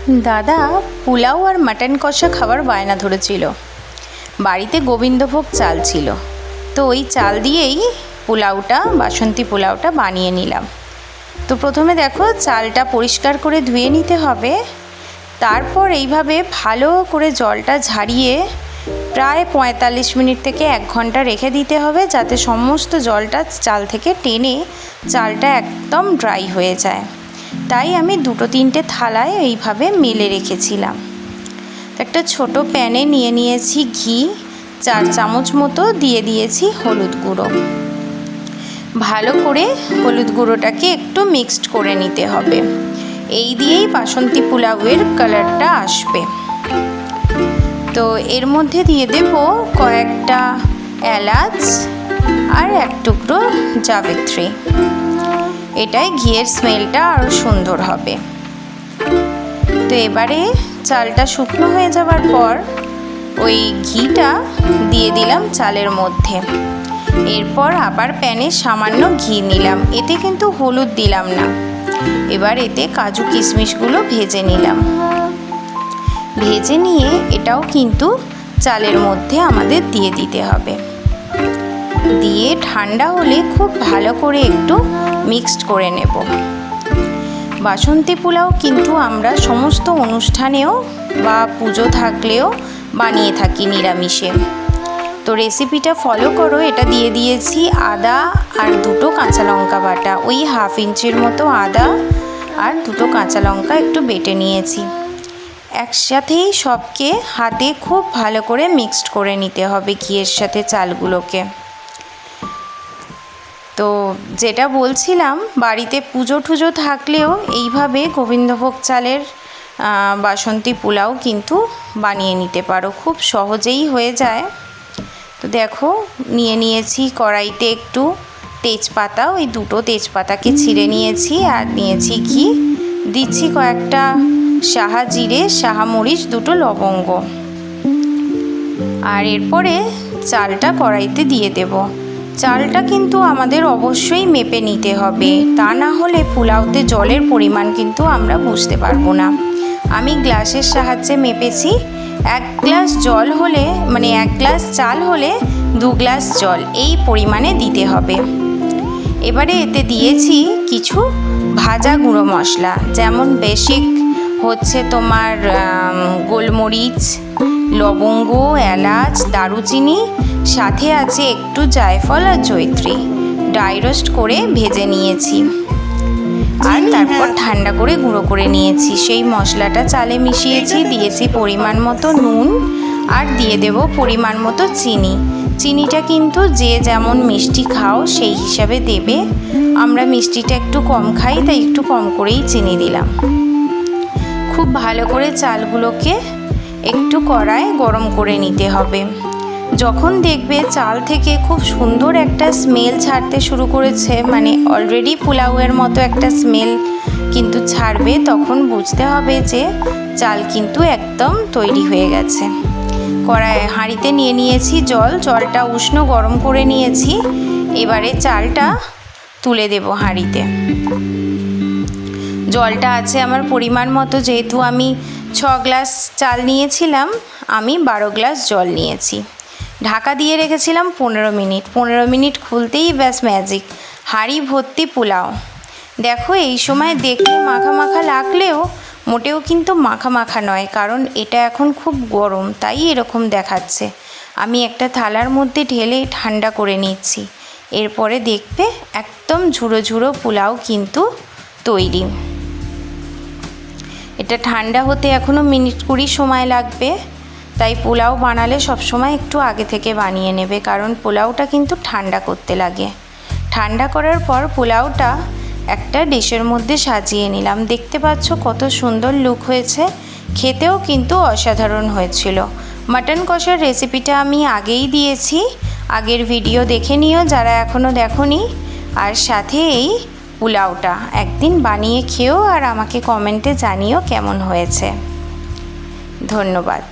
দাদা পোলাও আর মাটন কষা খাবার বায়না ধরেছিল। বাড়িতে গোবিন্দভোগ চাল ছিল, তো ওই চাল দিয়েই বাসন্তী পোলাওটা বানিয়ে নিলাম। তো প্রথমে দেখো চালটা পরিষ্কার করে ধুয়ে নিতে হবে, তারপর এইভাবে ভালো করে জলটা ঝারিয়ে প্রায় 45 মিনিট থেকে 1 ঘন্টা রেখে দিতে হবে, যাতে সমস্ত জলটা চাল থেকে টেনে চালটা একদম ড্রাই হয়ে যায়। তাই আমি 2-3টে থালায় এইভাবে মেলে রেখেছিলাম। একটা ছোট প্যানে নিয়ে নিয়েছি ঘি, 4 চামচ মতো দিয়ে দিয়েছি হলুদ গুঁড়ো। ভালো করে হলুদ গুঁড়োটাকে একটু মিক্সড করে নিতে হবে, এই দিয়েই বাসন্তী পোলাওয়ের কালারটা আসবে। তো এর মধ্যে দিয়ে দেব কয়েকটা এলাচ আর 1 টুকরো জাবিত্রী, এটাই ঘিয়ের স্মেলটা আরও সুন্দর হবে। তো এবারে চালটা শুকনো হয়ে যাওয়ার পর ওই ঘিটা দিয়ে দিলাম চালের মধ্যে। এরপর আবার প্যানে সামান্য ঘি নিলাম, এতে কিন্তু হলুদ দিলাম না। এবার এতে কাজু কিশমিশগুলো ভেজে নিলাম। ভেজে নিয়ে এটাও কিন্তু চালের মধ্যে আমাদের দিয়ে দিতে হবে। দিয়ে ঠান্ডা হলে খুব ভালো করে একটু মিক্সড করে নেব। বাসন্তী পোলাও কিন্তু আমরা সমস্ত অনুষ্ঠানেও বা পুজো থাকলেও বানিয়ে থাকি নিরামিষে। তো রেসিপিটা ফলো করো। এটা দিয়ে দিয়েছি আদা আর 2টো কাঁচা লঙ্কা বাটা, ওই 1/2 ইঞ্চির মতো আদা আর 2টো কাঁচা লঙ্কা একটু বেটে নিয়েছি। একসাথেই সবকে হাতে খুব ভালো করে মিক্সড করে নিতে হবে ঘিয়ের সাথে চালগুলোকে। তো যেটা বলছিলাম, বাড়িতে পুজো টুজো থাকলেও এইভাবে গোবিন্দভোগ চালের বাসন্তী পোলাও কিন্তু বানিয়ে নিতে পারো, খুব সহজেই হয়ে যায়। তো দেখো নিয়ে নিয়েছি কড়াইতে একটু তেজপাতা, ওই 2টো তেজপাতাকে ছিঁড়ে নিয়েছি, আর নিয়েছি ঘি, দিচ্ছি কয়েকটা সাহা জিরে, সাহা মরিচ, 2টো লবঙ্গ। আর এরপরে চালটা কড়াইতে দিয়ে দেব। চালটা কিন্তু আমাদের অবশ্যই মেপে নিতে হবে, তা না হলে পোলাওতে জলের পরিমাণ কিন্তু আমরা বুঝতে পারবো না। আমি গ্লাসের সাহায্যে মেপেছি। 1 গ্লাস জল হলে, মানে 1 গ্লাস চাল হলে 2 গ্লাস জল, এই পরিমাণে দিতে হবে। এবারে এতে দিয়েছি কিছু ভাজা গুঁড়ো মশলা, যেমন বেসিক হচ্ছে তোমার গোলমরিচ, লবঙ্গ, এলাচ, দারুচিনি, সাথে আছে একটু জায়ফল আর জয়িত্রী, ড্রাই রোস্ট করে ভেজে নিয়েছি। আর তারপর ঠান্ডা করে গুঁড়ো করে নিয়েছি। সেই মশলাটা চালে মিশিয়েছি, দিয়েছি পরিমাণ মতো নুন, আর দিয়ে দেব পরিমাণ মতো চিনি। চিনিটা কিন্তু যে যেমন মিষ্টি খাও সেই হিসাবে দেবে। আমরা মিষ্টিটা একটু কম খাই, তাই একটু কম করেই চিনি দিলাম। খুব ভালো করে চালগুলোকে একটু কড়ায় গরম করে নিতে হবে। যখন দেখবে চাল থেকে খুব সুন্দর একটা স্মেল ছাড়তে শুরু করেছে, মানে অলরেডি পোলাওয়ের মতো একটা স্মেল কিন্তু ছাড়বে, তখন বুঝতে হবে যে চাল কিন্তু একদম তৈরি হয়ে গেছে। হাঁড়িতে নিয়ে নিয়েছি জলটা উষ্ণ গরম করে নিয়েছি। এবারে চালটা তুলে দেব হাঁড়িতে। জলটা আছে আমার পরিমাণ মতো, যেহেতু আমি 6 গ্লাস চাল নিয়েছিলাম, আমি 12 গ্লাস জল নিয়েছি। ঢাকা দিয়ে রেখেছিলাম 15 মিনিট। 15 মিনিট খুলতেই ব্যাস ম্যাজিক, হাঁড়ি ভর্তি পোলাও। দেখো এই সময় দেখতে মাখা মাখা লাগলেও মোটেও কিন্তু মাখা মাখা নয়, কারণ এটা এখন খুব গরম, তাই এরকম দেখাচ্ছে। আমি একটা থালার মধ্যে ঢেলে ঠান্ডা করে নিচ্ছি। এরপরে দেখবে একদম ঝুড়ো ঝুড়ো পোলাও কিন্তু তৈরি। এটা ঠান্ডা হতে এখনও মিনিট 20 সময় লাগবে, তাই পোলাও বানালে সবসময় একটু আগে থেকে বানিয়ে নেবে, কারণ পোলাওটা কিন্তু ঠান্ডা করতে লাগে। ঠান্ডা করার পর পোলাওটা একটা ডিশের মধ্যে সাজিয়ে নিলাম। দেখতে পাচ্ছ কত সুন্দর লুক হয়েছে, খেতেও কিন্তু অসাধারণ হয়েছিল। মাটন কষার রেসিপিটা আমি আগেই দিয়েছি, আগের ভিডিও দেখে নিও যারা এখনও দেখোনি। আর সাথে এই পোলাওটা একদিন বানিয়ে খেও, আর আমাকে কমেন্টে জানিও কেমন হয়েছে। ধন্যবাদ।